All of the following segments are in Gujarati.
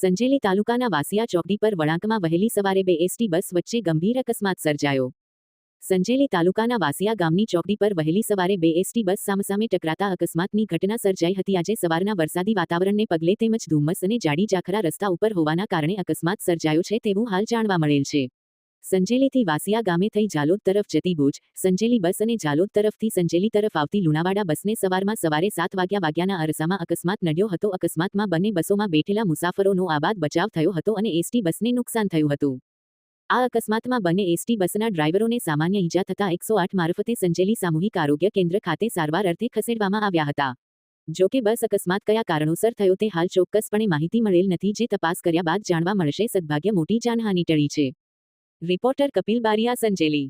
સંજેલી તાલુકાના વાસિયા ચોકડી પર વળાંકમાં વહેલી સવારે બે એસટી બસ વચ્ચે ગંભીર અકસ્માત સર્જાયો. સંજેલી તાલુકાના વાસિયા ગામની ચોકડી પર વહેલી સવારે બે એસટી બસ સામસામે ટકરાતા અકસ્માતની ઘટના સર્જાઈ હતી. આજે સવારના વરસાદી વાતાવરણને પગલે તેમજ ધુમ્મસ અને જાડી જાખરા રસ્તા ઉપર હોવાના કારણે અકસ્માત સર્જાયો છે તેવું હાલ જાણવા મળેલ છે. સંજેલીથી વાસિયા ગામે થઈ જાલોદ તરફ જતી ભુજ, સંજેલી બસ અને જાલોદ તરફથી સંજેલી તરફ આવતી લુણાવાડા બસને સવારે 7 વાગ્યાના અરસામાં અકસ્માત નડ્યો હતો. અકસ્માતમાં બંને બસોમાં બેઠેલા મુસાફરોનો આબાદ બચાવ થયો હતો અને એસટી બસને નુકસાન થયું હતું. આ અકસ્માતમાં બંને એસટી બસના ડ્રાઈવરોને સામાન્ય ઈજા થતાં 108 મારફતે સંજેલી સામૂહિક આરોગ્ય કેન્દ્ર ખાતે સારવાર અર્થે ખસેડવામાં આવ્યા હતા. જો કે બસ અકસ્માત કયા કારણોસર થયો તે હાલ ચોક્કસપણે માહિતી મળેલ નથી, જે તપાસ કર્યા બાદ જાણવા મળશે. સદભાગ્ય મોટી જાનહાનિ ટળી છે. રિપોર્ટર કપિલ બારિયા, સંજેલી.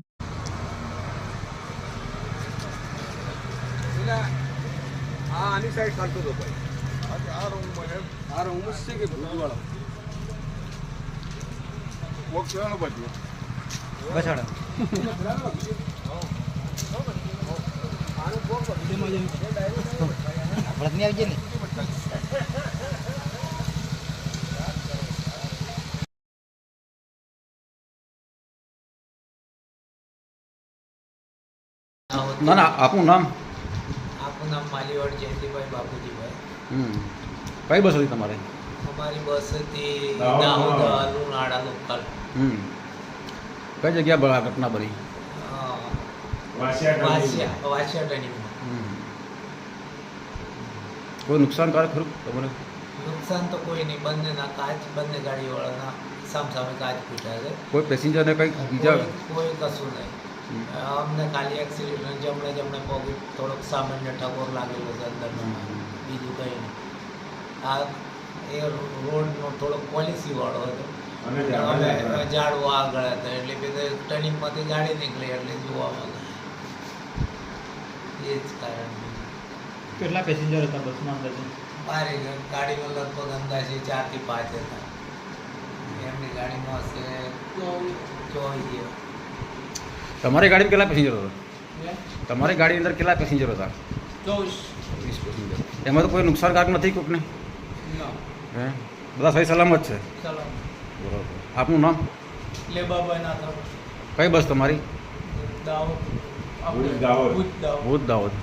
આની સાઈડ ચાલતો હતો ભાઈ. આ રૂમ છે કે ભૂલવાળો વોક કરવાનો બાજુ બસાડા આનું કોણ ભરતની આવી ગઈ ને. ના ના આપનું નામ? આપનું નામ માલીવાડ જયંતિભાઈ બાપુજીભાઈ. કઈ બસ હતી તમારે? અમારી બસ હતી દાહોદ લુણાવાડા લોકલ. કઈ જગ્યા ઘટના બની? વાસિયા ટર્નિંગમાં. કોઈ નુકસાનકારક ખરું તમારે? નુકસાન તો કોઈ નહીં. બંને ગાડીવાળાના સામસામે કાચ ફૂટ્યા છે. કોઈ પેસેન્જરને કંઈક બીજા? કોઈ કશું નહીં. અમને ખાલી એક્સિડન્ટ જમણે પગ થોડોક સામાન્ય ઠકોર લાગેલો છે અંદરનો, બીજું કંઈ નહીં. આ એ રોડનો થોડોક પોલિસીવાળો હતો અને ઝાડવો આગળ હતા એટલે બધે ટર્નિંગમાંથી ગાડી નીકળી એટલે જોવામાં એ જ કારણ. કેટલા પેસેન્જર હતા બસમાં અંદાજે? મારી ગાડીમાં લગભગ અંદાજે 4 થી 5 હતા. એમની ગાડીમાં હશે 24. તમારી ગાડીમાં કેટલા પેસેન્જર હતા? તમારી ગાડી અંદર કેટલા પેસેન્જર હતા? 20 પેસેન્જર. એમાં તો કોઈ નુકસાનકારક નથી કોકને? હે, બધા સહી સલામત છે? બરાબર. આપનું નામ? લેબાભાઈ નાથા. કઈ બસ તમારી? દાહોદ. દાહોદ. ભૂત દાહોદ.